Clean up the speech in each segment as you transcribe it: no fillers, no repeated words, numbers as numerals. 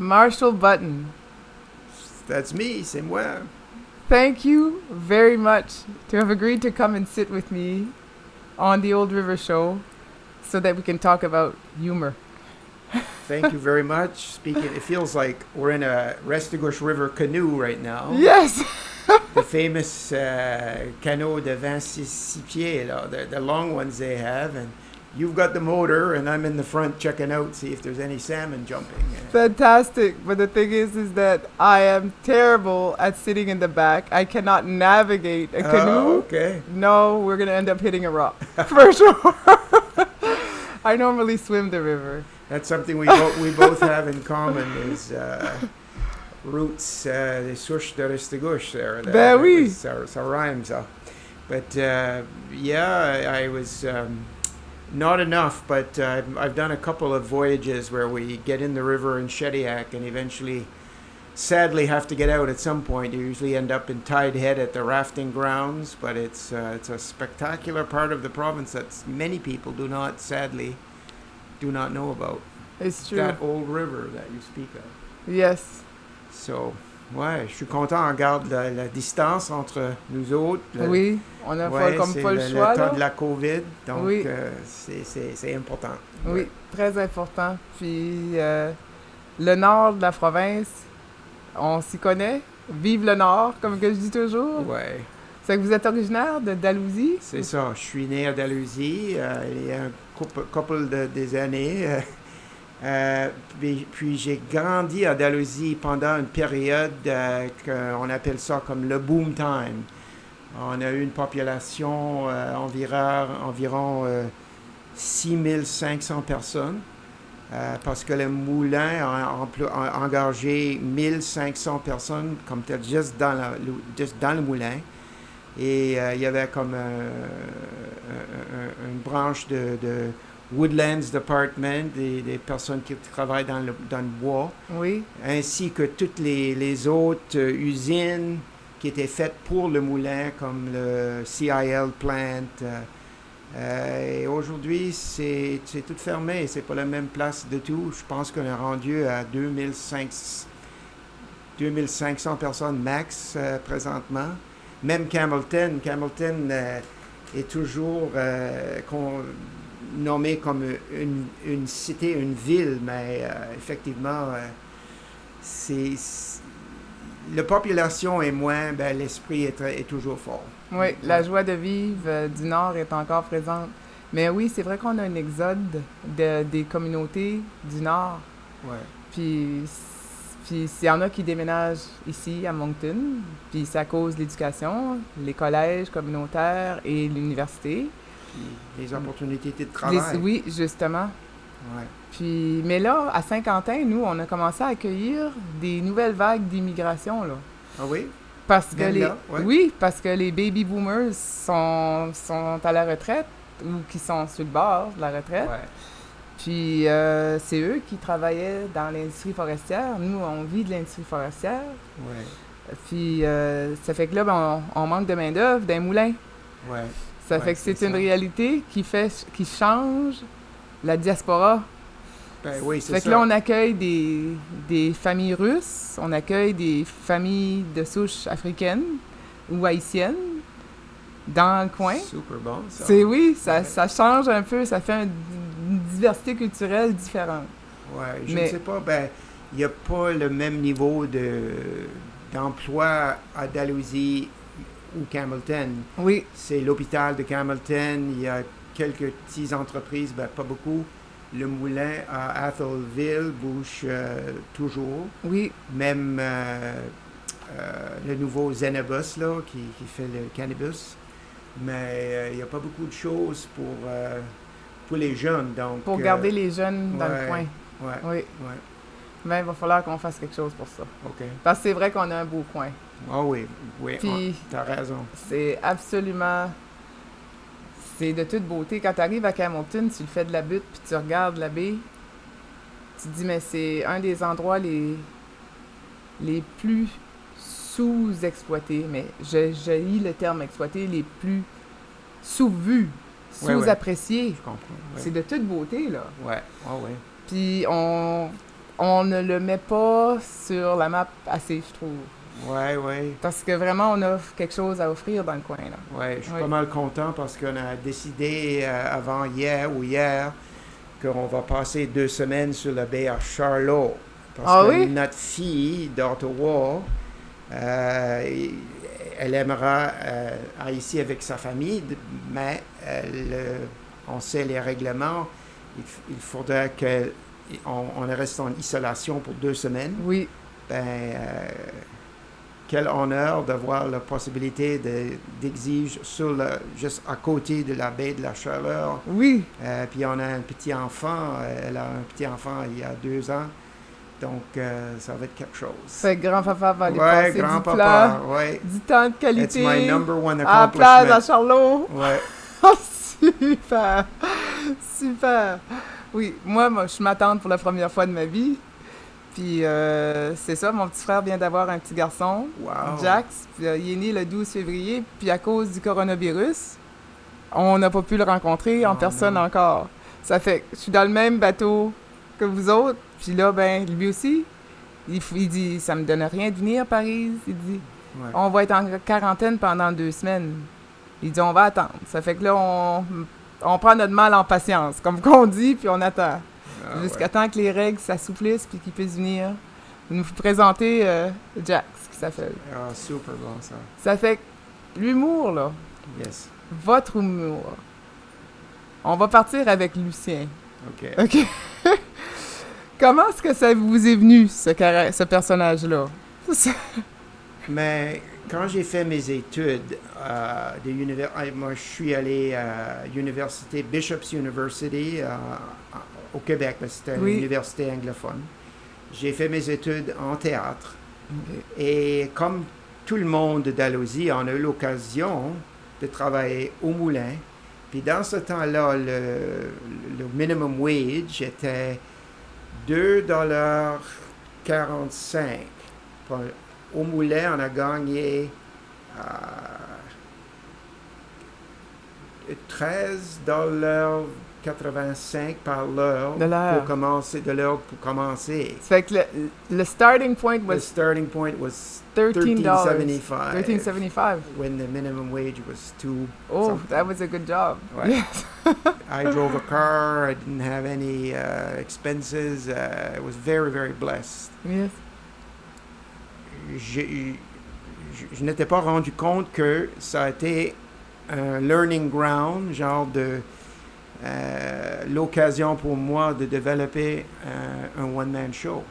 Marshall Button. That's me, c'est moi. Thank you very much to have agreed to come and sit with me on the Old River Show so that we can talk about humor. Thank you very much. Speaking, it feels like we're in a Restigouche River canoe right now. Yes! The famous canot de 26 pieds, là, the long ones they have, and you've got the motor, and I'm in the front checking out, see if there's any salmon jumping. Fantastic. But the thing is that I am terrible at sitting in the back. I cannot navigate a canoe. Okay. No, we're going to end up hitting a rock. For sure. I normally swim the river. That's something we both have in common is roots, les souches de Restigouche there. Ben oui. Ça rhymes. But yeah, I was not enough, but I've done a couple of voyages where we get in the river in Shediac and eventually, sadly, have to get out at some point. You usually end up in Tide Head at the rafting grounds, but it's a spectacular part of the province that many people sadly do not know about. It's true. That old river that you speak of. Yes. So, ouais, je suis content. On garde la distance entre nous autres. Oui, on a pas le choix. Le temps là. de la COVID, donc Oui. c'est important. Oui, Ouais. très important. Puis le nord de la province, on s'y connaît. Vive le nord, comme que je dis toujours. Ouais. C'est que vous êtes originaire de Dalhousie? C'est ça. Je suis né à Dalhousie il y a un couple des années. Puis j'ai grandi à Dalhousie pendant une période qu'on appelle ça comme le boom time. On a eu une population environ 6500 personnes parce que le moulin a engagé 1500 personnes comme tel juste dans le moulin. Et il y avait comme une branche de Woodlands Department, des personnes qui travaillent dans le bois, Oui. ainsi que toutes les autres usines qui étaient faites pour le moulin, comme le CIL plant. Et aujourd'hui, c'est tout fermé, c'est pas la même place de tout. Je pense qu'on est rendu à 2500 personnes max présentement. Même Campbellton est toujours nommé comme une cité, une ville, mais effectivement, la population est moins, ben, l'esprit est toujours fort. Oui, la joie de vivre du Nord est encore présente. Mais oui, c'est vrai qu'on a un exode des communautés du Nord. Ouais. Puis il y en a qui déménagent ici, à Moncton. Puis c'est à cause de l'éducation, les collèges communautaires et l'université. Puis les opportunités de travail. Oui, justement. Ouais. Puis, mais là, à Saint-Quentin, nous, on a commencé à accueillir des nouvelles vagues d'immigration, là. Ah oui? Parce que là, ouais. Oui, parce que les baby boomers sont à la retraite ou qui sont sur le bord de la retraite. Ouais. Puis c'est eux qui travaillaient dans l'industrie forestière. Nous, on vit de l'industrie forestière. Ouais. Puis ça fait que là, ben, on manque de main-d'œuvre d'un moulin. Ouais. Ça fait que c'est une réalité qui change la diaspora. Ben oui, c'est ça. Fait que là, on accueille des familles russes, on accueille des familles de souche africaines ou haïtiennes dans le coin. Super bon, ça. Oui, ça change un peu, ça fait une diversité culturelle différente. Ouais, je ne sais pas, ben, il n'y a pas le même niveau d'emploi à Dalhousie ou Campbellton. Oui. C'est l'hôpital de Campbellton, il y a quelques petites entreprises, ben, pas beaucoup. Le moulin à Atholville bouge toujours. Oui. Même le nouveau Zenabus, là, qui fait le cannabis. Mais il n'y a pas beaucoup de choses pour les jeunes. Donc, pour garder les jeunes dans le coin. Ouais. Oui. Ouais. Mais il va falloir qu'on fasse quelque chose pour ça. OK. Parce que c'est vrai qu'on a un beau coin. Ah oui, Puis, t'as raison. c'est absolument... C'est de toute beauté. Quand tu arrives à Campbellton, tu le fais de la butte, puis tu regardes la baie, tu te dis, mais c'est un des endroits les plus sous-exploités, mais je lis le terme exploité, les plus sous-vus, sous-appréciés. Je comprends. Ouais. C'est de toute beauté, là. Ouais, ah ouais. Puis on on ne le met pas sur la map assez, je trouve. Ouais. Parce que vraiment, on a quelque chose à offrir dans le coin, là. Ouais, je suis Oui. pas mal content parce qu'on a décidé avant hier qu'on va passer 2 semaines sur la baie à Charlot. Parce Ah que oui? notre fille d'Ottawa, elle aimera aller ici avec sa famille, mais on sait les règlements. Il faudrait qu'on reste en isolation pour 2 semaines. Oui. Quel honneur d'avoir la possibilité d'exiger juste à côté de la baie de la Chaleur. Oui. Puis on a un petit enfant, elle a un petit enfant il y a 2 ans, donc ça va être quelque chose. Fait que grand-papa va aller passer grand-papa, ouais. du temps de qualité It's my number one à la plage à Charlot. Ouais. Oh, super! Super! Oui, moi, je suis ma tante pour la première fois de ma vie. Puis c'est ça, mon petit frère vient d'avoir un petit garçon, Wow. Jax. Puis, il est né le 12 février. Puis à cause du coronavirus, on n'a pas pu le rencontrer en personne non. encore. Ça fait que je suis dans le même bateau que vous autres. Puis là, ben, lui aussi, il dit, ça me donne rien de venir à Paris. Il dit, Ouais. on va être en quarantaine pendant 2 semaines. Il dit, on va attendre. Ça fait que là, on prend notre mal en patience, comme qu'on dit, puis on attend. Jusqu'à temps que les règles s'assouplissent puis qu'il puisse venir nous présenter Jax, qui s'appelle. Ah, super bon ça. Ça fait que l'humour, là, Yes. votre humour, on va partir avec Lucien. OK. Comment est-ce que ça vous est venu, ce personnage-là? Mais quand j'ai fait mes études moi je suis allé à l'université Bishop's University au Québec, c'était une université anglophone. J'ai fait mes études en théâtre. Okay. Et comme tout le monde d'Alauzit, on a eu l'occasion de travailler au moulin. Puis dans ce temps-là, le minimum wage était $2,45. Au moulin, on a gagné $13,85 par l'heure pour commencer. Ça fait que le starting point was... The starting point was $13. $13.75. $13.75. When the minimum wage was $2. Oh, something. that was a good job. Right. Yes. I drove a car. I didn't have any expenses. I was very, very blessed. Yes. Je n'étais pas rendu compte que ça a été un learning ground, genre de l'occasion pour moi de développer un one-man show.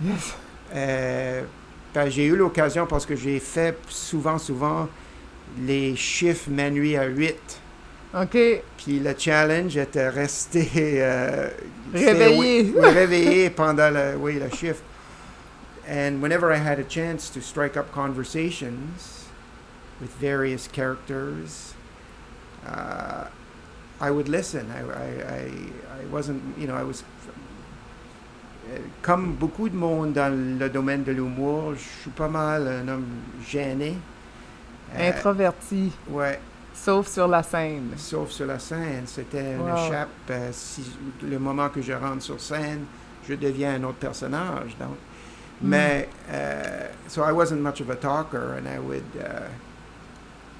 Yes. J'ai eu l'occasion parce que j'ai fait souvent les chiffres minuit à 8. OK. Puis le challenge était resté réveillé. réveillé pendant le shift. And whenever I had a chance to strike up conversations with various characters, I would listen. I wasn't, I was... Comme beaucoup de monde dans le domaine de l'humour, je suis pas mal un homme gêné. Introverti. Ouais. Sauf sur la scène. Sauf sur la scène. C'était une échappe. Le moment que je rentre sur scène, je deviens un autre personnage. Donc. Mais, so I wasn't much of a talker, and I would...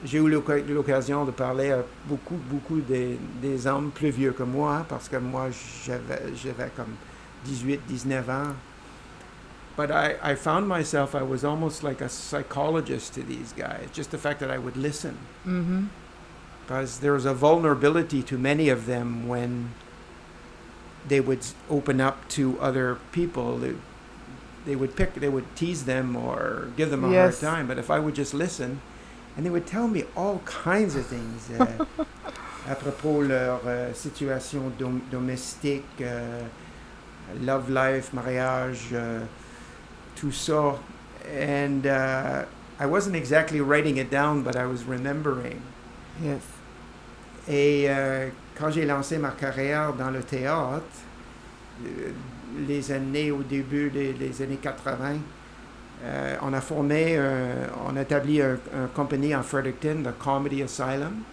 j'ai eu l'occasion de parler à beaucoup des hommes plus vieux que moi, parce que moi, j'avais comme 18, 19 ans. But I found myself, I was almost like a psychologist to these guys, just the fact that I would listen. Mm-hmm. Because there was a vulnerability to many of them when they would open up to other people. They would tease them or give them a hard time. But if I would just listen, and they would tell me all kinds of things à propos de leur situation domestique, love life, mariage, tout ça. And I wasn't exactly writing it down, but I was remembering. Yes. Et quand j'ai lancé ma carrière dans le théâtre, les années au début des années 80, on a établi une compagnie en Fredericton, le Comedy Asylum.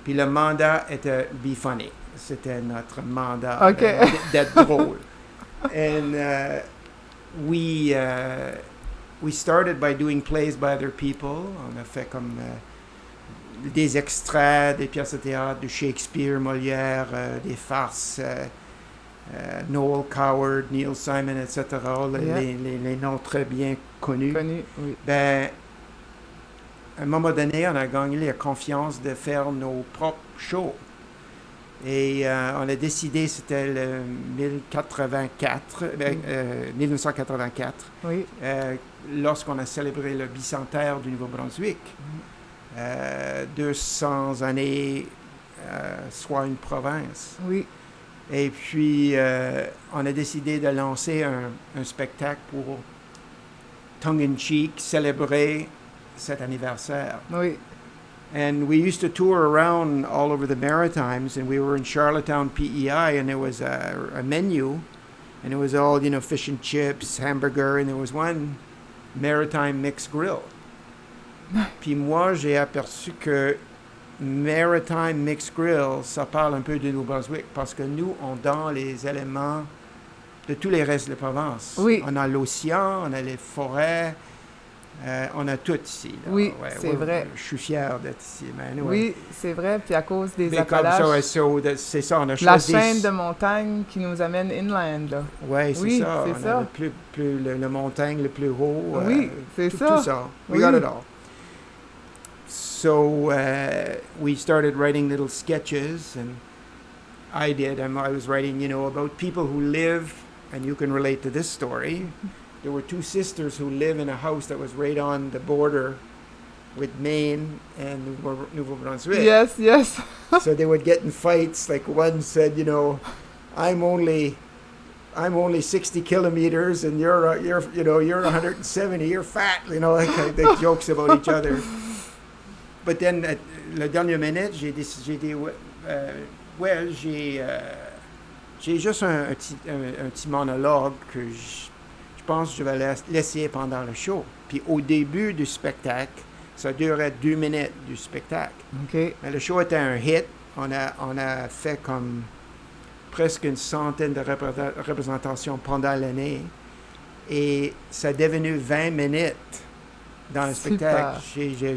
Puis le mandat était be funny. C'était notre mandat d'être drôle. we started by doing plays by other people. On a fait comme des extraits des pièces de théâtre de Shakespeare, Molière, des farces, Noel Coward, Neil Simon, etc. Les noms très bien connus. Oui. Ben, à un moment donné, on a gagné la confiance de faire nos propres shows. Et on a décidé, c'était le 1984, Oui. lorsqu'on a célébré le bicentenaire du Nouveau-Brunswick. 200 années, soit une province. Oui. Et puis, on a décidé de lancer un spectacle pour, tongue-in-cheek, célébrer cet anniversaire. Oui. And we used to tour around all over the Maritimes, and we were in Charlottetown, PEI, and there was a menu, and it was all, fish and chips, hamburger, and there was one Maritime Mixed Grill. Puis moi, j'ai aperçu que Maritime Mixed Grill, ça parle un peu de Nouveau-Brunswick, parce que nous, on donne les éléments de tous les restes de la province. Oui. On a l'océan, on a les forêts, on a tout ici. Là. Oui, c'est vrai. Je suis fier d'être ici. Mais oui, c'est vrai. Puis à cause des mais appalaches, c'est ça, on a la choisi... chaîne de montagnes qui nous amène inland, là. Ouais, c'est oui, ça. c'est on ça. a le montagne le plus haut. Oui, c'est tout, ça. Tout ça. We got it all. So we started writing little sketches, and I did. I was writing, about people who live, and you can relate to this story. There were two sisters who live in a house that was right on the border with Maine and Nouveau-Brunswick. Yes. So they would get in fights. Like one said, I'm only 60 kilometers and you're 170. You're fat. Like they jokes about each other. But then at la dernière minute, j'ai dit, j'ai juste un petit monologue que je pense que je vais laisser pendant le show. Puis au début du spectacle, ça durait 2 minutes du spectacle. OK. Mais le show était un hit. On a fait comme presque une centaine de représentations pendant l'année. Et ça est devenu 20 minutes dans le spectacle.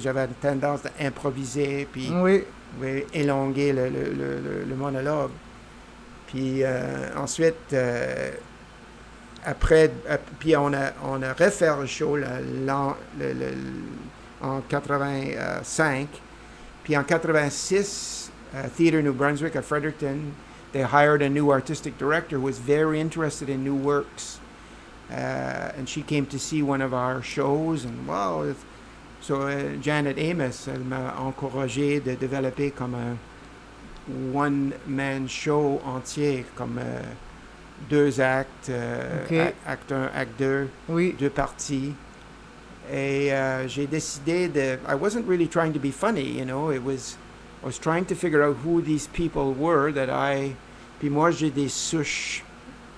J'avais une tendance d'improviser puis élonguer le monologue. Puis ensuite... puis on a refait le show en 85. Puis en 86, Theatre New Brunswick at Fredericton, they hired a new artistic director who was very interested in new works. And she came to see one of our shows. And wow! So Janet Amos, elle m'a encouragé de développer comme un one-man show entier, comme... 2 actes, acte 1, acte 2, 2 parties. Et j'ai décidé de... I wasn't really trying to be funny, I was trying to figure out who these people were that Puis moi, j'ai des souches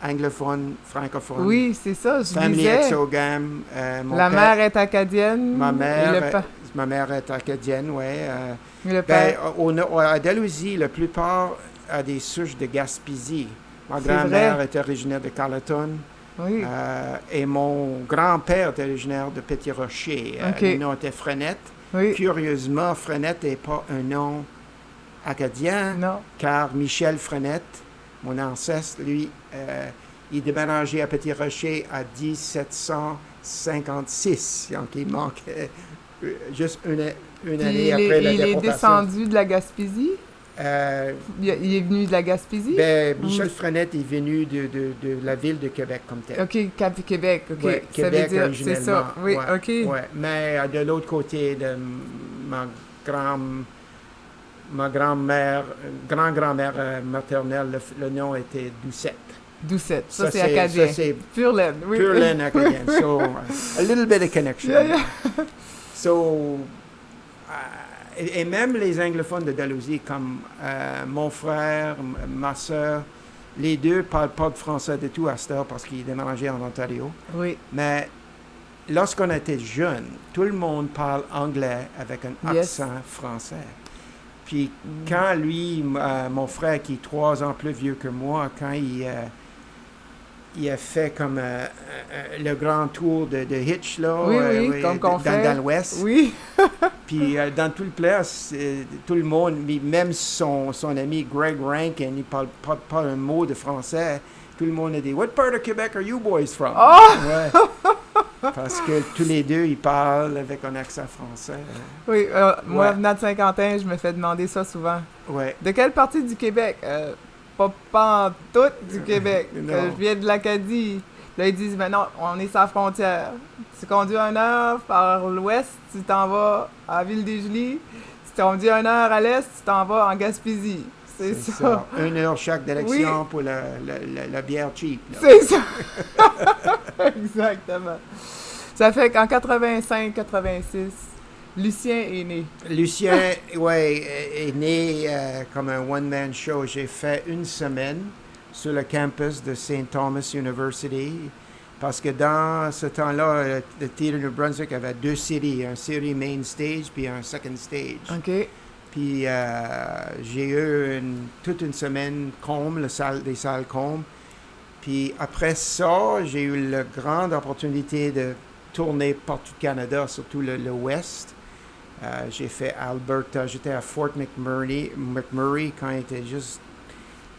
anglophones, francophones. Oui, c'est ça, je Family disais. exogame. La mère est acadienne. Ma mère est acadienne, oui. À Dalhousie, la plupart a des souches de Gaspésie. Ma grand-mère est originaire de Carleton. Oui. Et mon grand-père est originaire de Petit-Rocher. Le nom était Frenette. Oui. Curieusement, Frenette n'est pas un nom acadien. Non. Car Michel Frenette, mon ancêtre, lui, il est déménagé à Petit-Rocher en 1756. Donc, il manque juste une année après la déportation. Il est descendu de la Gaspésie? Il est venu de la Gaspésie? Michel Frenette est venu de la ville de Québec comme tel. OK, Québec, OK. Ouais, ça Québec, veut dire, c'est ça. Oui, ouais, OK. Ouais. Mais de l'autre côté de ma grand-mère maternelle, le nom était Doucette. Doucette, ça c'est acadien. Ça c'est pure laine, oui. Pure laine acadienne. So, a little bit of connection. Yeah. So, et même les anglophones de Dalhousie, comme mon frère, ma soeur, les deux ne parlent pas de français du tout à cette heure parce qu'ils déménageaient en Ontario. Oui. Mais lorsqu'on était jeunes, tout le monde parle anglais avec un accent français. Puis quand lui, mon frère qui est 3 ans plus vieux que moi, quand il a fait comme le grand tour de Hitch, là, Oui, comme qu'on fait. dans l'Ouest. Oui. Puis dans tout le place, tout le monde, même son ami Greg Rankin, il parle pas un mot de français. Tout le monde a dit « What part of Quebec are you boys from? Oh! Ouais. Parce que tous les deux, ils parlent avec un accent français. Oui, moi, venant de Saint-Quentin, je me fais demander ça souvent. Ouais. De quelle partie du Québec? Pas en toute du Québec. Je viens de l'Acadie. Là, ils disent, non, on est sur la frontière. Tu conduis 1 heure par l'ouest, tu t'en vas à Ville-des-Julies. Si tu conduis 1 heure à l'est, tu t'en vas en Gaspésie. C'est ça. 1 heure chaque direction pour la bière cheap. Là. C'est ça. Exactement. Ça fait qu'en 85-86, Lucien est né. Lucien, est né comme un one-man show. J'ai fait 1 semaine sur le campus de St. Thomas University parce que dans ce temps-là, le Theatre New Brunswick avait 2 séries, une série main stage puis un second stage. OK. Puis j'ai eu toute une semaine des salles Combe. Puis après ça, j'ai eu la grande opportunité de tourner partout au Canada, surtout l'Ouest. J'ai fait Alberta, j'étais à Fort McMurray quand était juste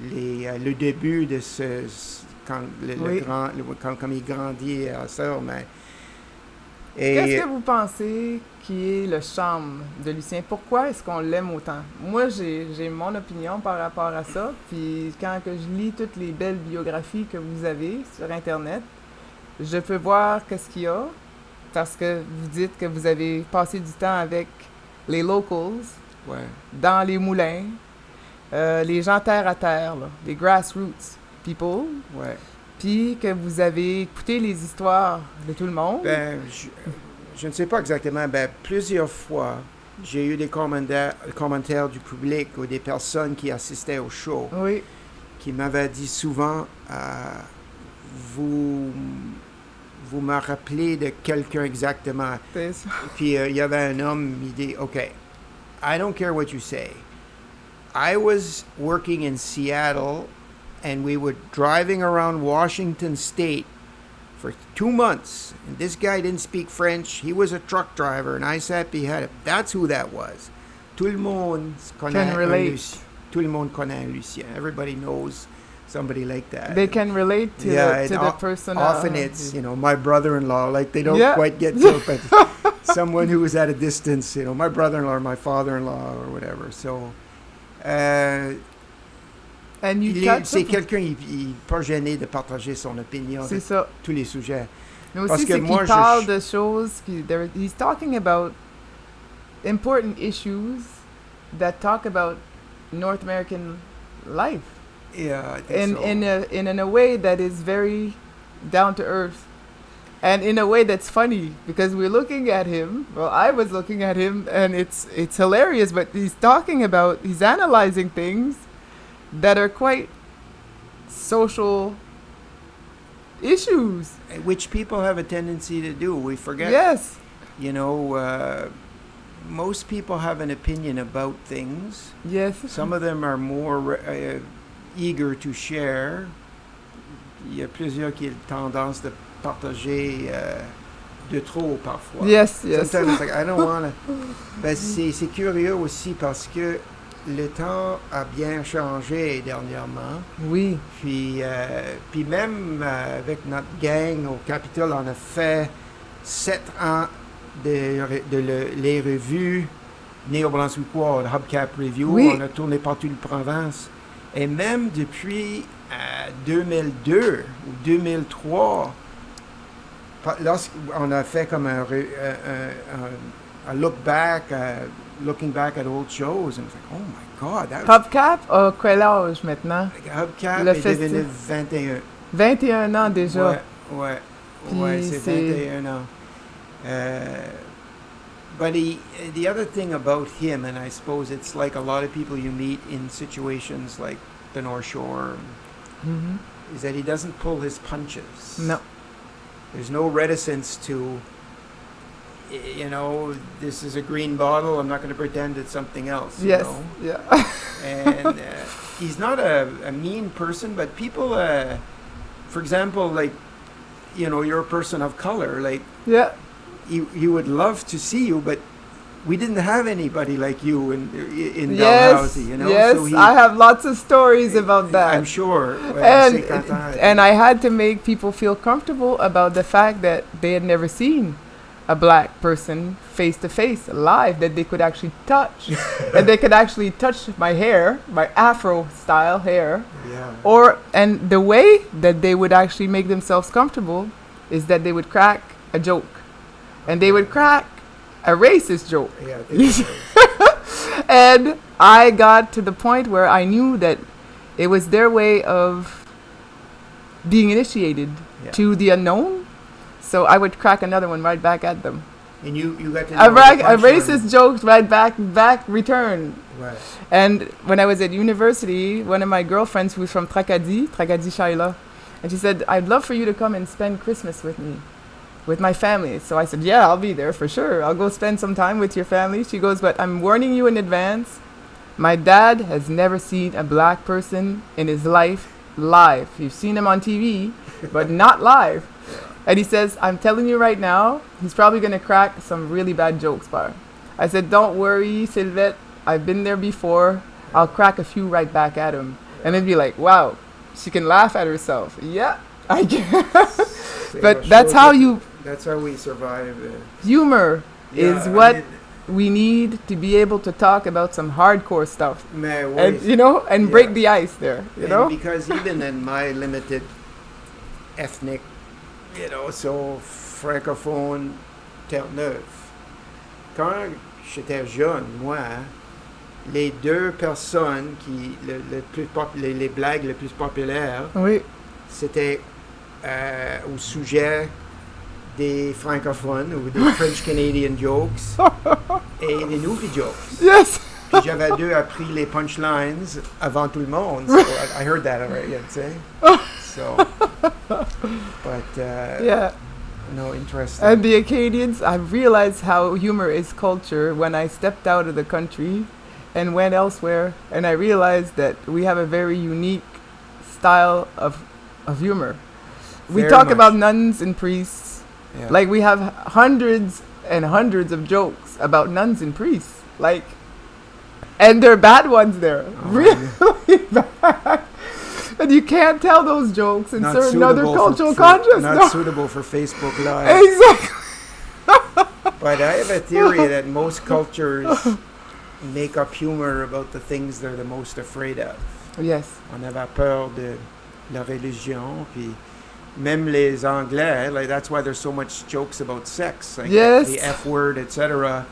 le début de quand il grandit à ça. Qu'est-ce que vous pensez qui est le charme de Lucien? Pourquoi est-ce qu'on l'aime autant? Moi, j'ai mon opinion par rapport à ça. Puis quand que je lis toutes les belles biographies que vous avez sur Internet, je peux voir qu'est-ce qu'il y a. Parce que vous dites que vous avez passé du temps avec les locals, dans les moulins, les gens terre à terre, là, les grassroots people. Ouais. Puis que vous avez écouté les histoires de tout le monde. Ben, je ne sais pas exactement. Ben, plusieurs fois, j'ai eu des commentaires du public ou des personnes qui assistaient au show qui m'avaient dit souvent vous me rappelez de quelqu'un exactement. C'est ça. Puis il y avait un homme, il dit OK, I don't care what you say. I was working in Seattle and we were driving around Washington State for 2 months. And this guy didn't speak French. He was a truck driver, and I sat behind him. That's who that was. Tout le monde connaît Tout le monde connaît Lucien. Everybody knows somebody like that. They can relate to the person. Often it's, my brother-in-law. Like, they don't quite get to it, but someone who is at a distance, my brother-in-law or my father-in-law or whatever. So, c'est quelqu'un, il n'est pas gêné de partager son opinion sur tous les sujets. Mais aussi, c'est qu'il parle de choses he's talking about important issues that talk about North American life. Yeah, I think in a way that is very down to earth. And in a way that's funny, because we're looking at him, well, I was looking at him, and it's hilarious, but he's analyzing things that are quite social issues. Which people have a tendency to do. We forget. Yes. Most people have an opinion about things. Yes. Some of them are more eager to share. Il y a plusieurs qui ont tendance de partager de trop parfois. Yes. Sometimes it's like, I don't want to. Ben, c'est curieux aussi parce que le temps a bien changé dernièrement. Oui. Puis même avec notre gang au Capitole, on a fait 7 ans les revues néo-brunswickois, Hubcap Review. Oui. On a tourné partout la province. Et même depuis 2002 ou 2003, lorsqu'on a fait comme un looking back at old shows, and it's like, oh my God. Hubcap a quel âge maintenant? Hubcap est devenu 21. 21 ans déjà. Ouais, c'est 21 ans. But the other thing about him, and I suppose it's like a lot of people you meet in situations like the North Shore, is that he doesn't pull his punches. No. There's no reticence to, this is a green bottle, I'm not going to pretend it's something else. Yes, yeah. And he's not a mean person, but people for example, like, you're a person of color. Like, Yeah. you would love to see you, but we didn't have anybody like you in Yes. Dalhousie, Yes. So I have lots of stories about that. I'm sure. And I had to make people feel comfortable about the fact that they had never seen a black person face to face live, that they could actually touch. And they could actually touch my hair, my afro style hair. Yeah. And the way that they would actually make themselves comfortable is that they would crack a joke. And they would crack a racist joke. Yeah. I think so. And I got to the point where I knew that it was their way of being initiated to the unknown. So I would crack another one right back at them. And you got to know a racist joke right back return. Right. And when I was at university, one of my girlfriends who was from Tracadie Shaila, and she said, I'd love for you to come and spend Christmas with me, with my family. So I said, yeah, I'll be there for sure. I'll go spend some time with your family. She goes, but I'm warning you in advance. My dad has never seen a black person in his life live. You've seen him on TV, but not live. And he says, I'm telling you right now, he's probably going to crack some really bad jokes, Bar. I said, don't worry, Sylvette. I've been there before. I'll crack a few right back at him. And they'd be like, wow, she can laugh at herself. Yeah, I can. But that's how we survive. Humor is what we need to be able to talk about some hardcore stuff. And break the ice there, Because even in my limited ethnic, so francophone, Terre-Neuve, quand j'étais jeune, moi, les deux personnes qui, les blagues les plus populaires, c'était au sujet des francophones ou des French Canadian jokes et des nouveaux jokes. Yes. Puis j'avais appris les punchlines avant tout le monde. So I heard that already, tu sais. So, but no, interesting. And the Acadians, I realized how humor is culture when I stepped out of the country and went elsewhere, and I realized that we have a very unique style of humor. We talk about nuns and priests. Yeah. Like, we have hundreds and hundreds of jokes about nuns and priests. Like, and they're bad ones there. Really bad. And you can't tell those jokes in certain other cultural contexts. Not suitable for Facebook Live. Exactly. But I have a theory that most cultures make up humor about the things they're the most afraid of. Yes. On avait peur de la religion, puis même les Anglais, like that's why there's so much jokes about sex, like the F word, etc.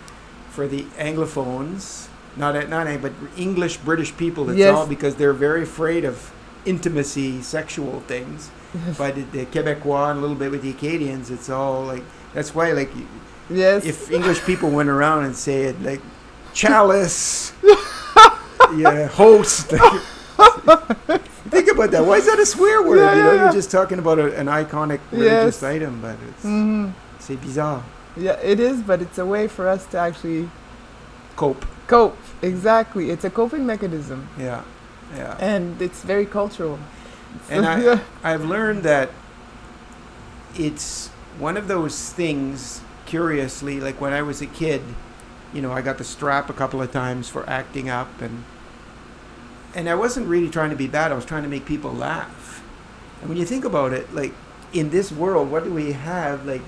For the Anglophones, not but English British people, it's all because they're very afraid of intimacy, sexual things. Yes. But the Quebecois and a little bit with the Acadians, it's all like, that's why, like, if English people went around and said, like, chalice, host. Think about that. Why is that a swear word? You're just talking about an iconic religious item, but it's c'est bizarre. Yeah, it is, but it's a way for us to actually cope. Exactly. It's a coping mechanism. Yeah. And it's very cultural. And I've learned that it's one of those things, curiously, like when I was a kid, I got the strap a couple of times for acting up, and I wasn't really trying to be bad. I was trying to make people laugh. And when you think about it, like, in this world, what do we have, like,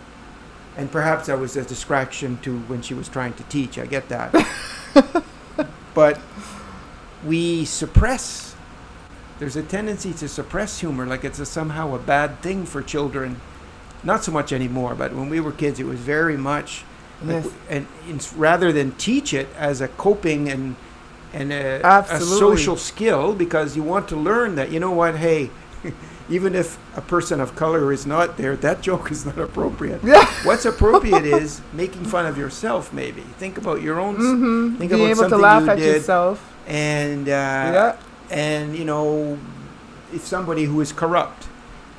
and perhaps that was a distraction to when she was trying to teach, I get that. But we suppress. There's a tendency to suppress humor, like it's somehow a bad thing for children. Not so much anymore, but when we were kids, it was very much. Yes. Like, and it's, rather than teach it as a coping and a social skill, because you want to learn that, hey, even if a person of color is not there, that joke is not appropriate. Yeah. What's appropriate is making fun of yourself, maybe. Think about your own. Mm-hmm. Think Be about able something to laugh you at did, yourself. And if somebody who is corrupt,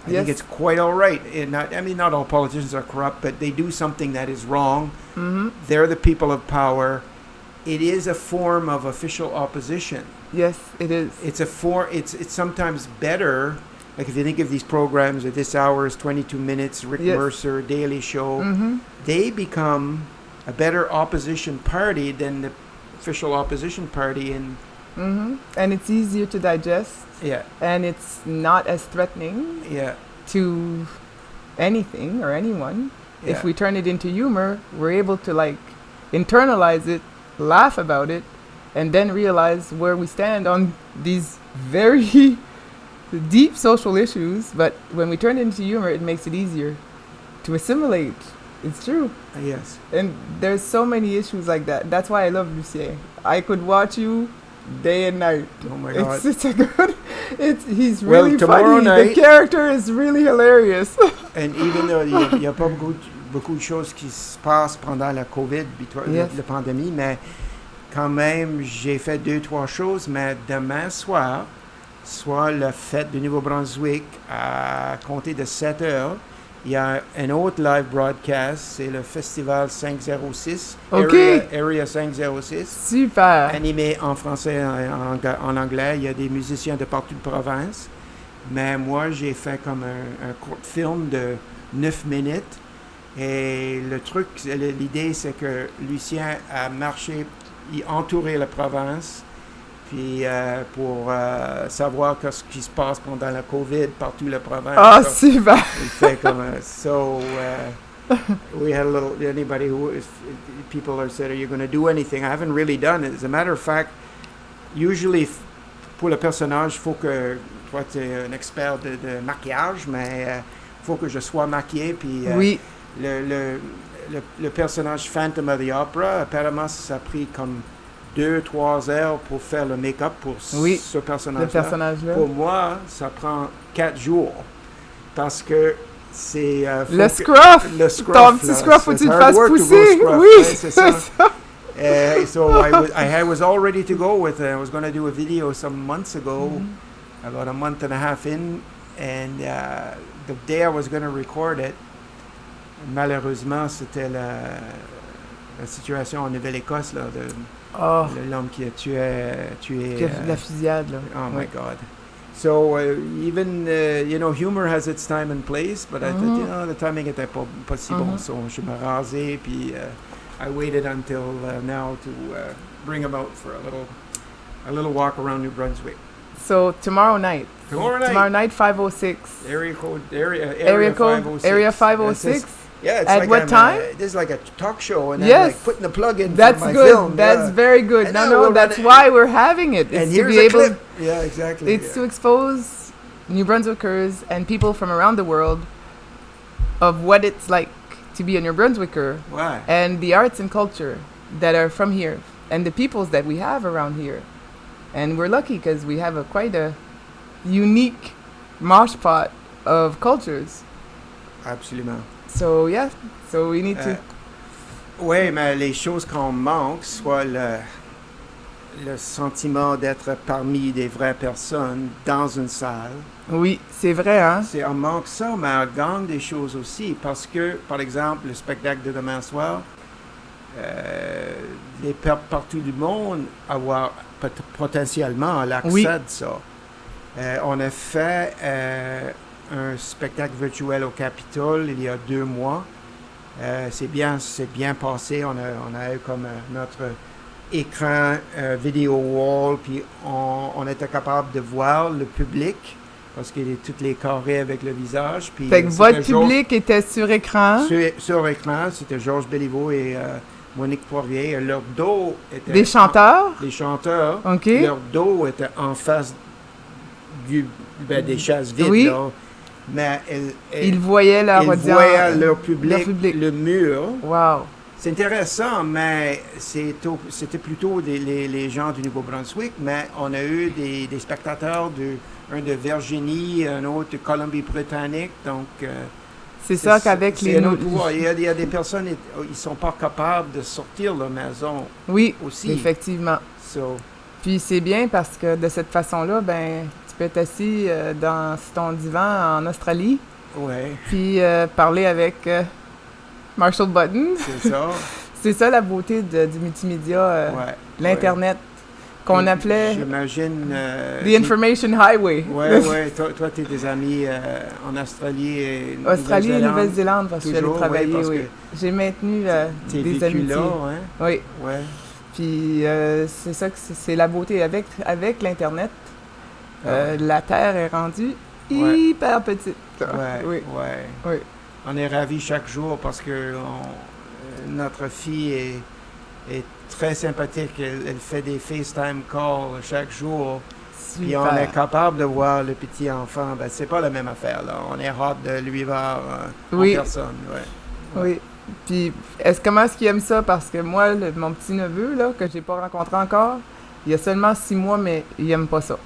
I think it's quite all right. And not all politicians are corrupt, but they do something that is wrong. Mm-hmm. They're the people of power. It is a form of official opposition. Yes, it is. It's sometimes better like if you think of these programs, This Hour is 22 Minutes, Rick Yes. Mercer, Daily Show, Mm-hmm. they become a better opposition party than the official opposition party. And Mm-hmm. And it's easier to digest, yeah, and it's not as threatening yeah, to anything or anyone. yeah. If we turn it into humor, we're able to like internalize it, laugh about it, and then realize where we stand on these very deep social issues. But when we turn it into humor, it makes it easier to assimilate. It's true. Yes. And there's so many issues like that. That's why I love Lucien. I could watch you day and night. Oh my God. It's a good. He's Well, really tomorrow funny. night- The character is really hilarious. And even though il y a pas beaucoup de choses qui se passent pendant la COVID, Yes. la pandémie, mais quand même, j'ai fait 2-3 choses. Mais demain soir, soit la fête du Nouveau-Brunswick à compter de 7 heures, il y a un autre live broadcast, c'est le Festival 506, OK. Area 506, Super. animé en français et en anglais. Il y a des musiciens de partout de province. Mais moi, j'ai fait comme un court film de 9 minutes. Et le truc, l'idée, c'est que Lucien a marché, il entourait la province, puis pour savoir ce qui se passe pendant la COVID partout la province. Ah, So, super. il fait comme we had a little, anybody who, if people are said, are you going to do anything? I haven't really done it. As a matter of fact, usually pour le personnage, il faut que, toi tu es un expert de maquillage, mais il faut que je sois maquillé, puis Oui. le personnage Phantom of the Opera, apparemment, ça a pris comme 2-3 heures pour faire le make-up pour Oui, ce Le personnage-là. personnage-là. Pour moi, ça prend 4 jours. Parce que c'est... Le scruff. Le scruff. Ton petit là, scruff, faut que tu it's le hard fasses work to go pousser. scruff, Oui, ouais, c'est ça. So I was all ready to go with it. I was going to do a video some months ago, about a month and a half in, and the day I was going to record it, malheureusement, c'était la situation en Nouvelle-Écosse, là, Oh, l'homme qui a tué la fusillade, là. oh Oui. my God. So even, humor has its time and place, but I thought, the timing était pas si bon. So je me rasais, puis I waited until now to bring him out for a little walk around New Brunswick. So tomorrow night. Tomorrow night, 5:06. area code 5:06. Yeah, it's At like what time? This is like a talk show, and Yes. I'm like putting the plug in That's for my good. film. That's very good. I No, know, no, we'll that's run it- why we're having it. And It's to here's be a able. clip. Yeah, exactly. It's to expose New Brunswickers and people from around the world of what it's like to be a New Brunswicker Why? and the arts and culture that are from here and the peoples that we have around here. And we're lucky because we have quite a unique mosh pot of cultures. Absolument. So yeah, so we need to. Oui, mais les choses qu'on manque, soit le sentiment d'être parmi des vraies personnes dans une salle. Oui, c'est vrai, hein? On manque ça, mais on gagne des choses aussi. Parce que, par exemple, le spectacle de demain soir, les partout du monde avoir potentiellement l'accès Oui. de ça. On a fait un spectacle virtuel au Capitole il y a 2 mois. C'est bien passé. On a eu comme notre écran vidéo wall, puis on était capable de voir le public parce qu'il est tous les carrés avec le visage. Puis, Fait que votre public était sur écran. sur écran, c'était Georges Béliveau et Monique Poirier. Leur dos était... Des chanteurs. Les chanteurs. OK. Leur dos était en face des chaises vides. Oui. Là. Mais Ils voyaient leur ils audience. voyaient leur public, public. le mur. Wow. C'est intéressant, mais c'était plutôt les gens du Nouveau-Brunswick, mais on a eu des spectateurs, un de Virginie, un autre de Colombie-Britannique, donc... C'est ça qu'avec les... un autre pouvoir. Il y a des personnes, ils ne sont pas capables de sortir de leur maison Oui, aussi. effectivement. So, Puis c'est bien parce que de cette façon-là, ben, tu peux être assis sur ton divan en Australie, ouais, puis parler avec Marshall Button. c'est ça. C'est ça la beauté du multimédia, Ouais, l'Internet. qu'on appelait J'imagine. The Information Highway. Ouais. Toi, tu es des amis en Australie et Australie et Nouvelle-Zélande. Nouvelle-Zélande, parce que je suis allée travailler, parce oui. que J'ai maintenu t'es des vécu amitiés. là, hein? Oui. Ouais. Puis c'est ça que c'est la beauté. Avec l'Internet, la Terre est rendue hyper petite. Ouais. Oui. On est ravis chaque jour parce que notre fille est très sympathique. Elle fait des FaceTime calls chaque jour. Super. Puis on est capable de voir le petit enfant. Ben, c'est pas la même affaire, là. On est hâte de lui voir en personne. Ouais. Oui. Puis, comment est-ce qu'il aime ça? Parce que moi, mon petit-neveu, là, que j'ai pas rencontré encore, il a seulement 6 mois, mais il aime pas ça.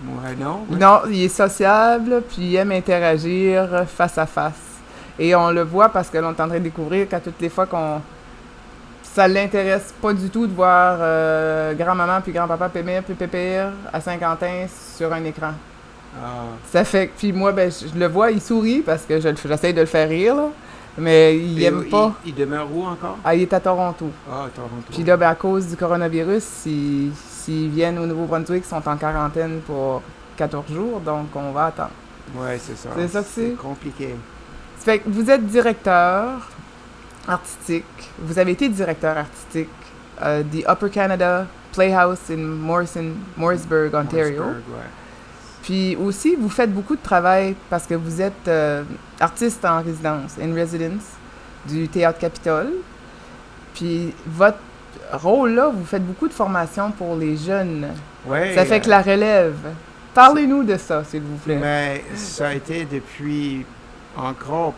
Ouais, non? Ouais. Non, il est sociable, puis il aime interagir face à face. Et on le voit parce que l'on est en train de découvrir qu'à toutes les fois ça l'intéresse pas du tout de voir grand-maman puis grand-papa pépère à Saint-Quentin sur un écran. Ah. Ça fait que, puis moi, ben, je le vois, il sourit parce que j'essaie de le faire rire, là, mais il aime pas. Il demeure où encore? Ah, il est à Toronto. Ah, Toronto. Puis là, ben, à cause du coronavirus, s'ils viennent au Nouveau-Brunswick, ils sont en quarantaine pour 14 jours, donc on va attendre. Ouais, c'est ça. C'est ça que c'est? C'est compliqué. Ça fait que vous êtes directeur artistique. Vous avez été directeur artistique du Upper Canada Playhouse in Morrisburg, Ontario. Ouais. Puis aussi, vous faites beaucoup de travail parce que vous êtes artiste en résidence, in residence, du Théâtre Capitole. Puis votre rôle là, vous faites beaucoup de formations pour les jeunes. Ouais. Ça fait que la relève. Parlez-nous de ça, s'il vous plaît. Mais ça a été depuis encore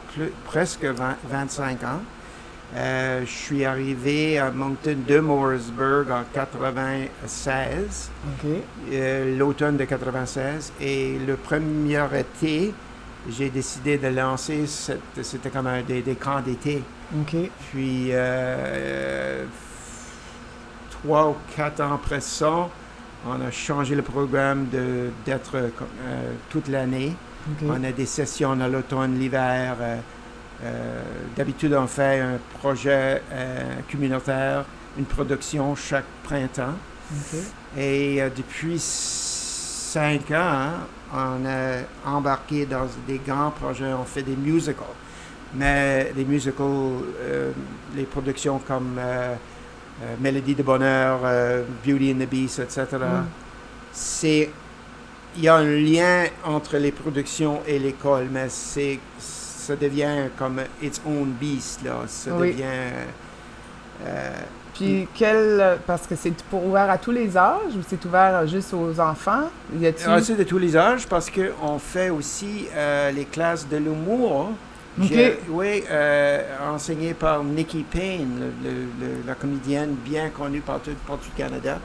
presque 25 ans. Je suis arrivé à Moncton de Morrisburg en 96, l'automne de 96, et le premier été, j'ai décidé de lancer, c'était comme des camps d'été. Puis 3 ou 4 ans après ça, on a changé le programme d'être toute l'année. On a des sessions à l'automne, l'hiver. D'habitude, on fait un projet communautaire, une production chaque printemps. Et depuis 5 ans, on a embarqué dans des grands projets. On fait des musicals. Mais des musicals, les productions comme Mélodie de bonheur, Beauty and the Beast, etc. Il y a un lien entre les productions et l'école, mais ça devient comme its own beast, là. Ça devient... Puis parce que c'est ouvert à tous les âges ou c'est ouvert juste aux enfants? C'est de tous les âges parce qu'on fait aussi les classes de l'humour. Enseigné par Nikki Payne, la comédienne bien connue par tout le Canada.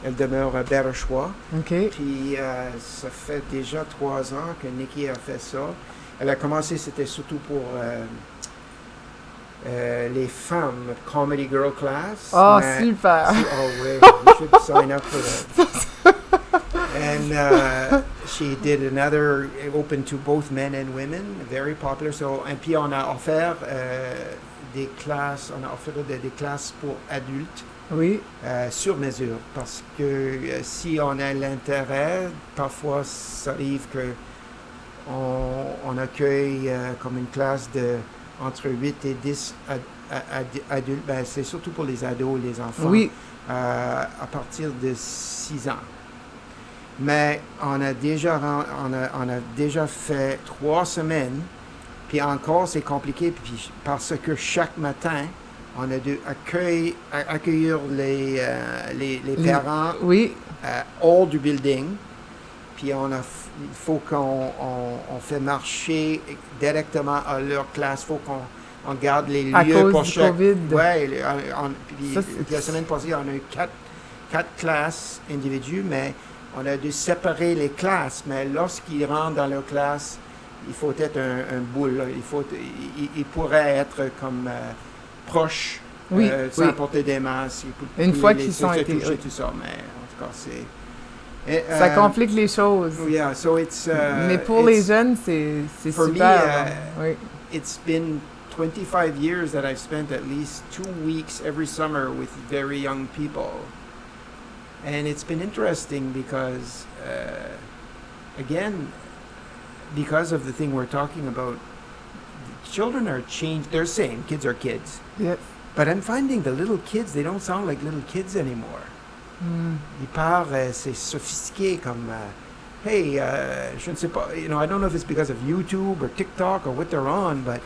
Elle demeure à Berchois. Puis ça fait déjà 3 ans que Nikki a fait ça. Elle a commencé, c'était surtout pour les femmes, Comedy Girl Class. Oh, super! Oh, oui, you should sign up for that. And she did another, open to both men and women, very popular. Et puis on a offert des classes pour adultes. Sur mesure, parce que si on a l'intérêt, parfois ça arrive que on accueille comme une classe de entre 8 et 10 adultes, ben c'est surtout pour les ados, les enfants, à partir de 6 ans. Mais on a déjà fait 3 semaines, puis encore c'est compliqué, puis parce que chaque matin, on a dû accueillir les parents hors du building. Puis il faut qu'on fait marcher directement à leur classe. Il faut qu'on garde les lieux pour chaque... COVID. La semaine passée, on a eu 4 classes individuelles, mais on a dû séparer les classes. Mais lorsqu'ils rentrent dans leur classe, il faut être un boule. Il pourrait être comme... proches, sans porter des masques. Une fois qu'ils sont intégrés. Tout ça, mais en tout cas, c'est... ça complique les choses. Mais pour les jeunes, c'est super. It's been 25 years that I've spent at least 2 weeks every summer with very young people. And it's been interesting because, again, because of the thing we're talking about, children are changed. They're same. Kids are kids. Yes. But I'm finding the little kids, they don't sound like little kids anymore. Ils parlent, c'est sophistiqué comme, hey, je ne sais pas, I don't know if it's because of YouTube or TikTok or what they're on, but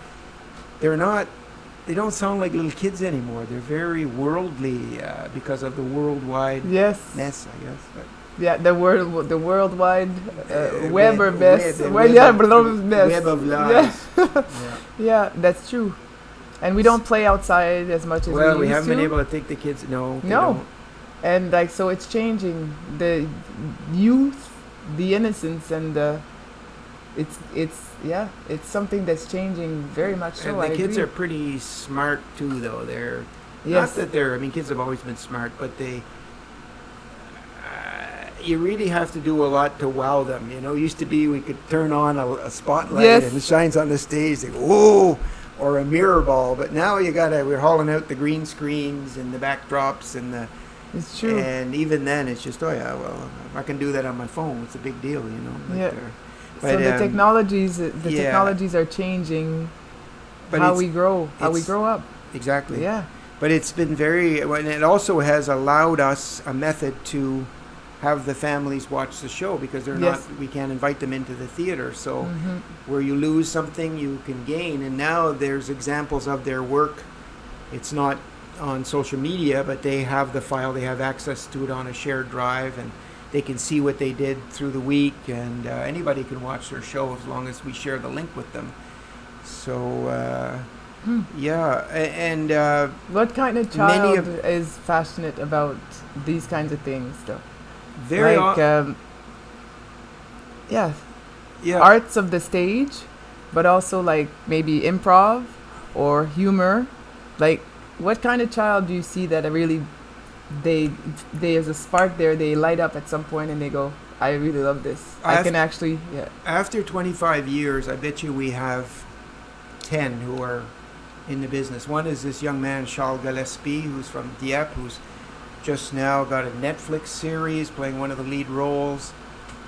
they don't sound like little kids anymore. They're very worldly because of the worldwide Yes. mess, I guess. But Yeah, the worldwide web or web mess. of Mess. web of lies. Yeah. Yeah, that's true. And we don't play outside as much as Well, we used haven't to. been able to take the kids. No. they No. don't. And like, so it's changing the youth, the innocence, and it's something that's changing very much so. And the I kids agree. are pretty smart too, though. They're Yes. not that they're. I mean, kids have always been smart, but you really have to do a lot to wow them. Used to be we could turn on a spotlight Yes. and it shines on the stage. They go, whoa, or a mirror ball. But now we're hauling out the green screens and the backdrops and the. It's true. And even then, it's just, oh yeah, well, I can do that on my phone. It's a big deal, like Yeah. they're- So the technologies yeah. technologies are changing But how it's- we grow it's- up. Exactly. Yeah. But it's been and it also has allowed us a method to have the families watch the show because Yes. we can't invite them into the theater. So Mhm. where you lose something, you can gain. And now there's examples of their work. It's not on social media, but they have the file. They have access to it on a shared drive, and they can see what they did through the week. And anybody can watch their show as long as we share the link with them. So yeah, and What kind of Many child is passionate about these kinds of things, though? very Like, yeah, yeah. arts of the stage, but also like maybe improv or humor. Like, what kind of child do you see that really there's a spark there, they light up at some point and they go, I really love this. I can actually, yeah. After 25 years, I bet you we have 10 who are in the business. One is this young man, Charles Gillespie, who's from Dieppe, who's just now got a Netflix series playing one of the lead roles.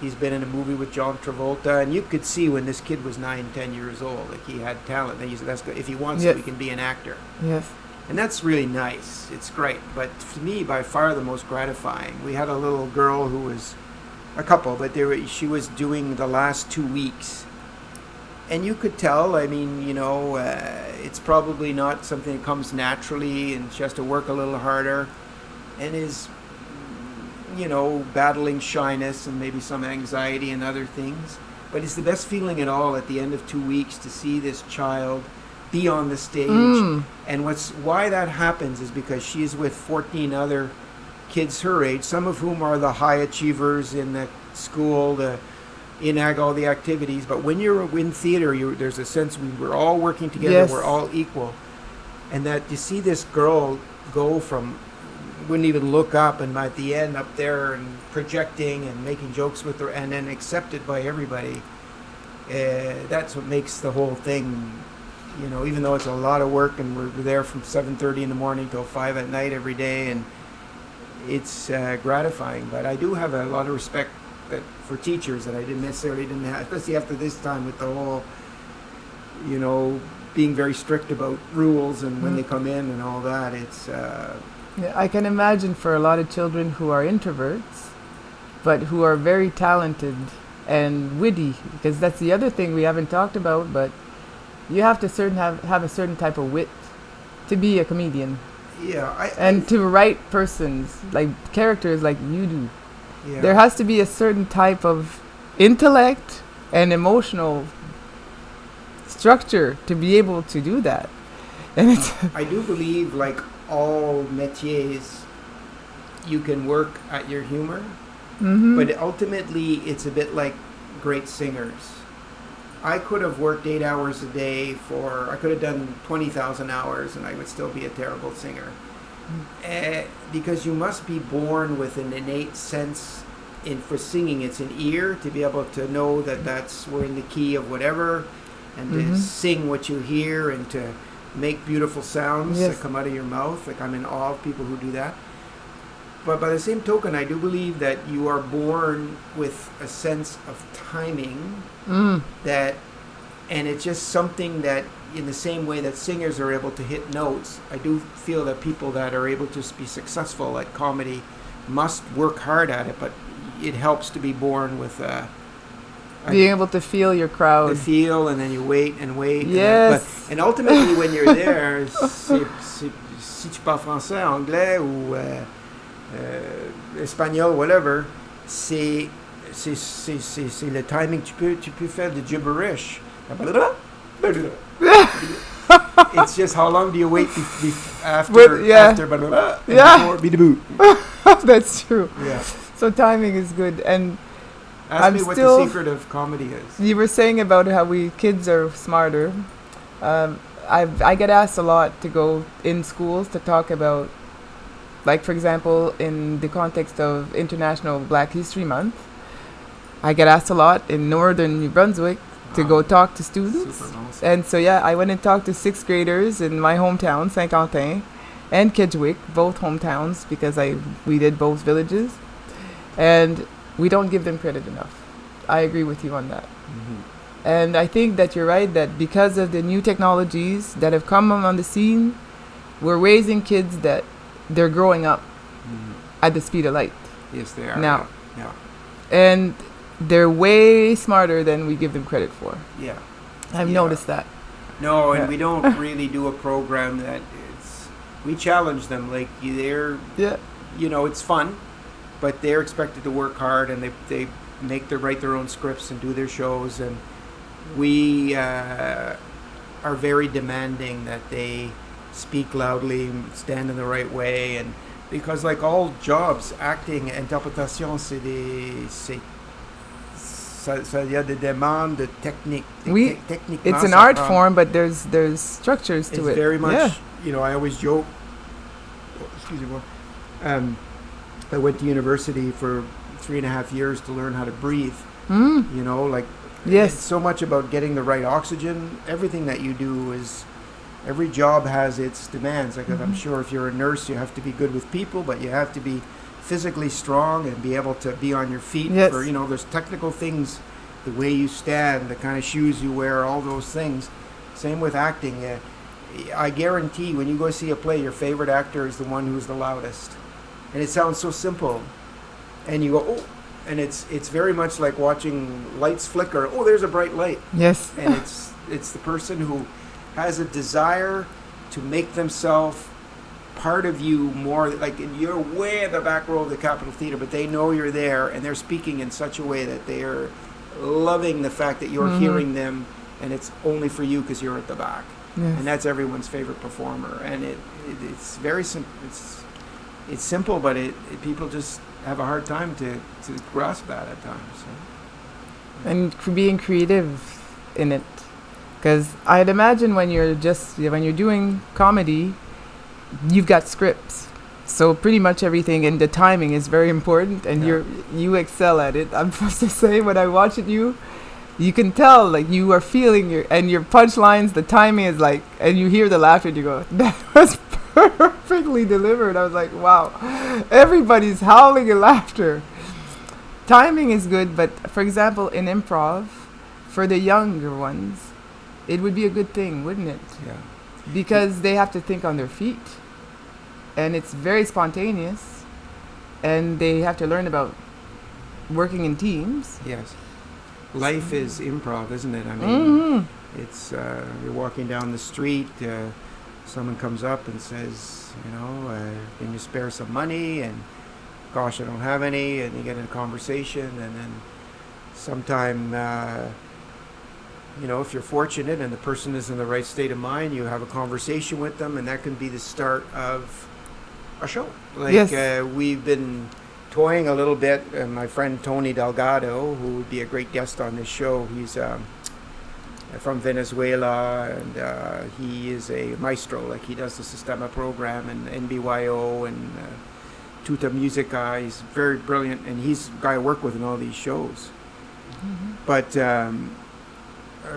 He's been in a movie with John Travolta, and you could see when this kid was 9, 10 years old, like he had talent. And he said, "That's good. If he wants Yes. to, he can be an actor." Yes. And that's really nice. It's great. But to me, by far the most gratifying, we had a little girl who was a couple, but she was doing the last 2 weeks. And you could tell, I mean, it's probably not something that comes naturally, and she has to work a little harder and is, battling shyness and maybe some anxiety and other things. But it's the best feeling at all at the end of 2 weeks to see this child be on the stage. And why that happens is because she's with 14 other kids her age, some of whom are the high achievers in the school, all the activities. But when you're in theater, there's a sense we're all working together, Yes. we're all equal. And that you see this girl go from wouldn't even look up, and at the end up there and projecting and making jokes with her, and then accepted by everybody. That's what makes the whole thing, even though it's a lot of work, and we're there from 7:30 in the morning till 5 at night every day, and it's gratifying. But I do have a lot of respect for teachers that I didn't have, especially after this time with the whole, being very strict about rules and when they come in and all that. It's Yeah, I can imagine for a lot of children who are introverts, but who are very talented and witty, because that's the other thing we haven't talked about, but you have to have a certain type of wit to be a comedian. yeah, And to write persons, like characters like you do. yeah. There has to be a certain type of intellect and emotional structure to be able to do that. And it's I do believe, like all métiers, you can work at your humor, but ultimately it's a bit like great singers. I could have worked 8 hours a day I could have done 20,000 hours and I would still be a terrible singer. Because you must be born with an innate sense for singing. It's an ear to be able to know we're in the key of whatever, and to sing what you hear, and to make beautiful sounds Yes. that come out of your mouth. Like, I'm in awe of people who do that. But by the same token, I do believe that you are born with a sense of timing that, and it's just something that, in the same way that singers are able to hit notes, I do feel that people that are able to be successful at comedy must work hard at it, but it helps to be born with being able to feel your crowd. The feel, and then you wait and wait. Yes. And ultimately, when you're there, si tu parles français, anglais ou espagnol, whatever, c'est le timing. Tu peux faire du gibberish. It's just how long do you wait after before be the boot. That's true. Yeah. So timing is good. And ask me what the secret of comedy is. You were saying about how kids are smarter. I get asked a lot to go in schools to talk about, like, for example, in the context of International Black History Month, I get asked a lot in northern New Brunswick to go talk to students. Super nice. And so, I went and talked to 6th graders in my hometown, Saint-Quentin, and Kedgewick, both hometowns, because we did both villages. And we don't give them credit enough. I agree with you on that. Mm-hmm. And I think that you're right, that because of the new technologies that have come on the scene, we're raising kids that they're growing up at the speed of light. Yes, they are. Now. Yeah. And they're way smarter than we give them credit for. Yeah. I've noticed that. No, and we don't really do a program that we challenge them. Like, it's fun, but they're expected to work hard, and they write their own scripts and do their shows, and we are very demanding that they speak loudly, stand in the right way, and because, like all jobs, acting, interprétation, ça y a des demandes de technique. It's an art form, but there's structures to it. It's very much, I always joke. Excuse me. I went to university for 3.5 years to learn how to breathe. Yes. It's so much about getting the right oxygen. Everything that you do every job has its demands. Like, I'm sure if you're a nurse, you have to be good with people, but you have to be physically strong and be able to be on your feet. Yes. For, there's technical things, the way you stand, the kind of shoes you wear, all those things. Same with acting. I guarantee when you go see a play, your favorite actor is the one who's the loudest. And it sounds so simple. And you go, oh, and it's very much like watching lights flicker. Oh, there's a bright light. Yes. And it's the person who has a desire to make themselves part of you more. Like, you're way in the back row of the Capitol Theatre, but they know you're there, and they're speaking in such a way that they are loving the fact that you're hearing them, and it's only for you because you're at the back. Yes. And that's everyone's favorite performer. And it's very simple. It's simple, but people just have a hard time to grasp that at times. So. And being creative in it, because I'd imagine when you're doing comedy, you've got scripts, so pretty much everything, and the timing is very important, and you excel at it. I'm supposed to say, when I watch it, you can tell, like, you are feeling your punchlines, the timing is like, and you hear the laughter, and you go, that was perfectly delivered. I was like, wow, everybody's howling in laughter. Timing is good, but for example, in improv, for the younger ones, it would be a good thing, wouldn't it? Yeah. Because they have to think on their feet, and it's very spontaneous, and they have to learn about working in teams. Yes. Life is improv, isn't it? I mean, it's you're walking down the street, someone comes up and says, can you spare some money? And gosh, I don't have any. And you get in a conversation, and then sometime, if you're fortunate and the person is in the right state of mind, you have a conversation with them, and that can be the start of a show. Like, yes. We've been toying a little bit, and my friend Tony Delgado, who would be a great guest on this show, he's from Venezuela, and he is a maestro. Like, he does the Sistema program and NBYO and Tuta Musica. He's very brilliant, and he's the guy I work with in all these shows. But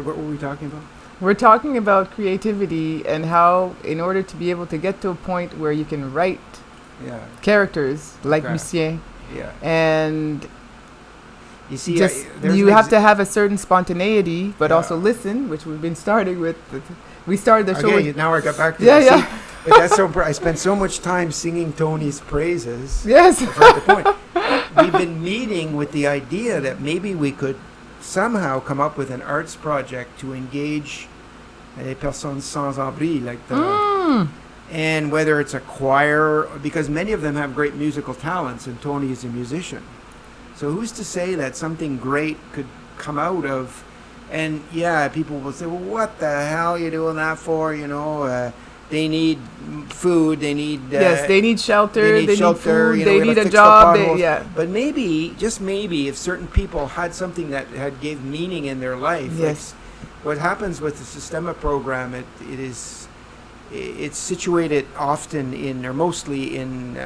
what were we talking about? We're talking about creativity and how, in order to be able to get to a point where you can write Yeah. characters like Okay. Lucien. Yeah. And You see, just there's you an have to have a certain spontaneity, but Yeah. also listen, which we've been starting with. We started the show Okay, with, now I got back to yeah, the yeah. But that's so. I spent so much time singing Tony's praises. Yes. I forgot the point. We've been meeting with the idea that maybe we could somehow come up with an arts project to engage les personnes sans abri, like the, and whether it's a choir, because many of them have great musical talents, and Tony is a musician. So who's to say that something great could come out of? And yeah, people will say, well, what the hell are you doing that for? You know, they need food, they need... Yes, they need shelter, they need shelter, food, you know, they we need gotta a fix the job. potholes. Yeah. But maybe, just maybe, if certain people had something that had gave meaning in their life, Yes. like what happens with the Sistema program, it's situated often in, or mostly in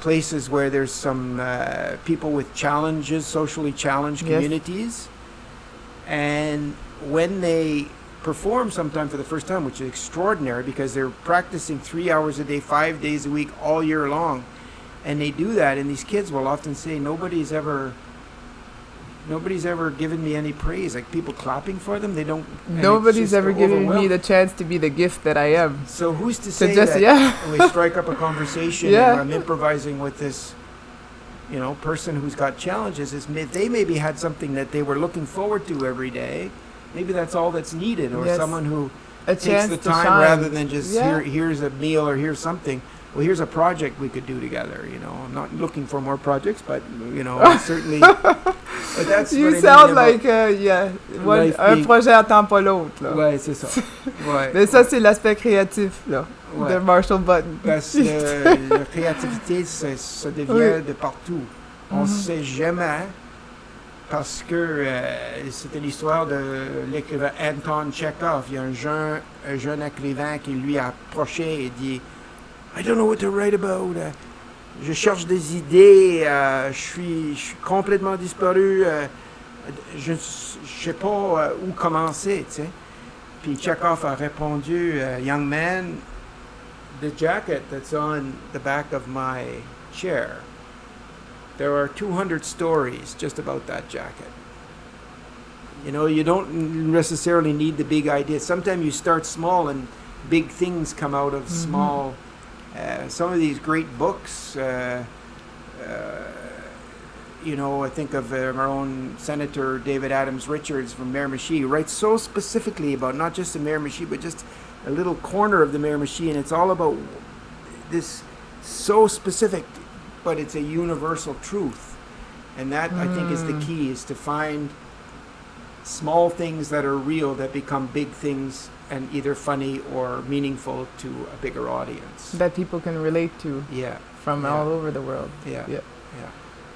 places where there's some people with challenges, socially challenged Yes. communities. And when they perform sometime for the first time, which is extraordinary because they're practicing 3 hours a day, 5 days a week, all year long. And they do that, and these kids will often say, nobody's ever given me any praise. Like people clapping for them, they don't. Nobody's ever given me the chance to be the gift that I am. So who's to say just, that yeah. we strike up a conversation Yeah. and I'm improvising with this, person who's got challenges, they maybe had something that they were looking forward to every day. Maybe that's all that's needed, or Yes. someone who A takes chance the to time shine. rather than just Yeah. here's a meal or here's something. Well, here's a project we could do together. I'm not looking for more projects, but certainly. But that's You what I sound mean about- like, yeah, life un being- projet attend pas l'autre, là. Ouais, c'est ça. Ouais. Mais ça, c'est l'aspect créatif, là, Ouais. de Marshall Button. Parce que la créativité, ça devient de partout. On ne sait jamais, parce que c'était l'histoire de l'écrivain Anton Chekhov. Il y a un jeune écrivain qui lui a approché et dit « I don't know what to write about. Je cherche des idées. Je suis complètement disparu. Je ne sais pas où commencer. » tu sais. Puis Chekhov a répondu « Young man, the jacket that's on the back of my chair, there are 200 stories just about that jacket. You don't necessarily need the big idea. Sometimes you start small and big things come out of small. Some of these great books, I think of our own Senator David Adams Richards from Miramichi. He writes so specifically about not just the Miramichi, but just a little corner of the Miramichi, and it's all about this so specific, but it's a universal truth. And that, I think, is the key, is to find small things that are real that become big things and either funny or meaningful to a bigger audience. That people can relate to Yeah. from Yeah. all over the world. Yeah. Yeah. Yeah.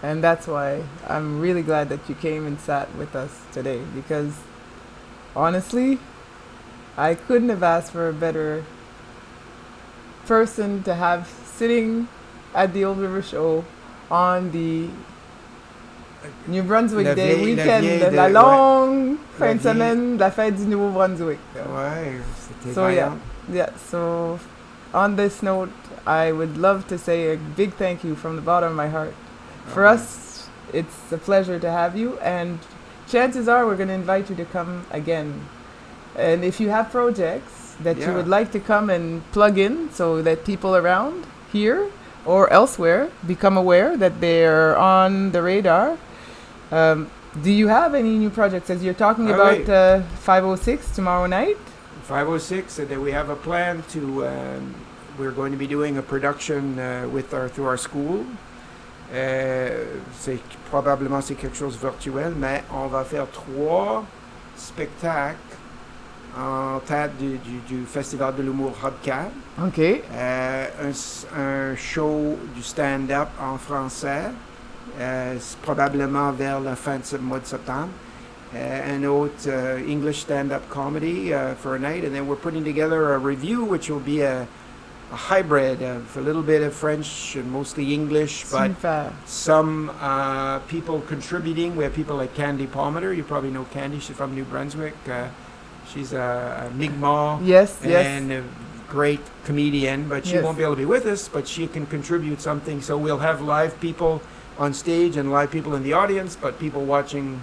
And that's why I'm really glad that you came and sat with us today, because honestly, I couldn't have asked for a better person to have sitting at the Old River Show on the New Brunswick La Day vieille- la weekend, vieille de- la longue fin La de semaine de la fête du Nouveau-Brunswick. Ouais, c'était So yeah, vaillant. yeah. So on this note, I would love to say a big thank you from the bottom of my heart. For us, it's a pleasure to have you, and chances are we're going to invite you to come again. And if you have projects that you Yeah. would like to come and plug in so that people around here or elsewhere become aware that they're on the radar, do you have any new projects? As you're talking Ah, about oui. 506 tomorrow night? 506, and then we have a plan to, we're going to be doing a production through our school. C'est probablement quelque chose de virtuel, mais on va faire 3 spectacles en tête du Festival de l'humour Hubcap. OK. Un show du stand-up en français, probablement vers la fin de ce mois de septembre. An autre English stand-up comedy for a night, and then we're putting together a review which will be a hybrid of a little bit of French and mostly English, but Super. some people contributing. We have people like Candy Palmer. You probably know Candy. She's from New Brunswick. She's a Mi'kmaq Yes, yes. and a great comedian, but she Yes. won't be able to be with us, but she can contribute something. So we'll have live people on stage and live people in the audience, but people watching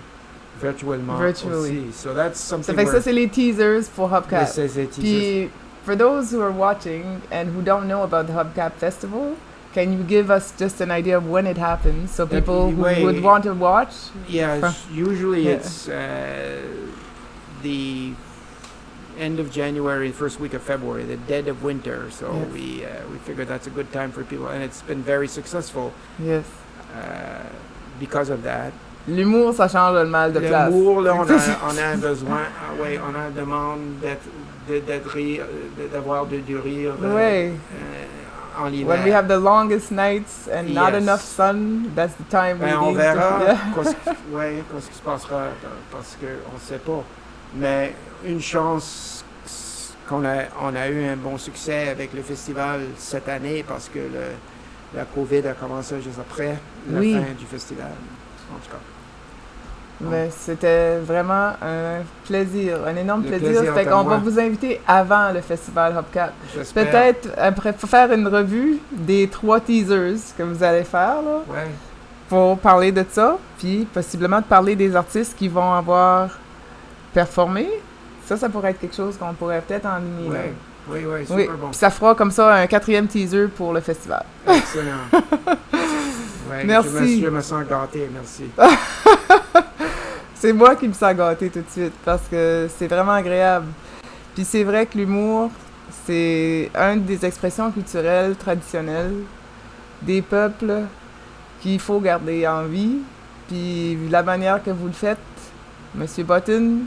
virtually. Aussi. So that's something. Ça fait que ça, c'est les teasers pour Hubcap. This is it. Puis, for those who are watching and who don't know about the Hubcap Festival, can you give us just an idea of when it happens so people who would want to watch? Yeah, usually Yeah. it's the end of January, first week of February, the dead of winter. So Yes. we figured that's a good time for people, and it's been very successful Yes. because of that. L'humour, ça change le mal de place. L'humour, là, on a besoin, on a demande d'avoir du rire Ouais. en l'hiver. When we have the longest nights and not Yes. enough sun, that's the time we On need verra to... qu'est-ce qui se passera, parce qu'on ne sait pas. Mais une chance on a eu un bon succès avec le festival cette année parce que la COVID a commencé juste après la fin du festival. En tout cas. Mais c'était vraiment un plaisir, un énorme plaisir. plaisir Fait est à qu'on moi. va vous inviter avant le festival Hubcap. J'espère. Peut-être après faire une revue des 3 teasers que vous allez faire là, Ouais. pour parler de ça, puis possiblement de parler des artistes qui vont avoir performé. Ça pourrait être quelque chose qu'on pourrait peut-être enligner. là. Oui, super Oui, bon. puis ça fera comme ça un 4e teaser pour le festival. Excellent. Ouais, Merci. Je me sens gâté, merci. C'est moi qui me sens gâtée tout de suite parce que c'est vraiment agréable. Puis c'est vrai que l'humour, c'est une des expressions culturelles traditionnelles des peuples qu'il faut garder en vie. Puis la manière que vous le faites, Monsieur Button,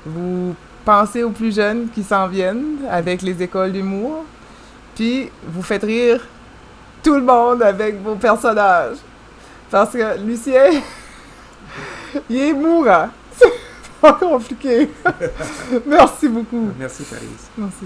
vous pensez aux plus jeunes qui s'en viennent avec les écoles d'humour. Puis vous faites rire tout le monde avec vos personnages. Parce que Lucien, il est mourant. C'est pas compliqué. Merci beaucoup. Merci, Paris. Merci.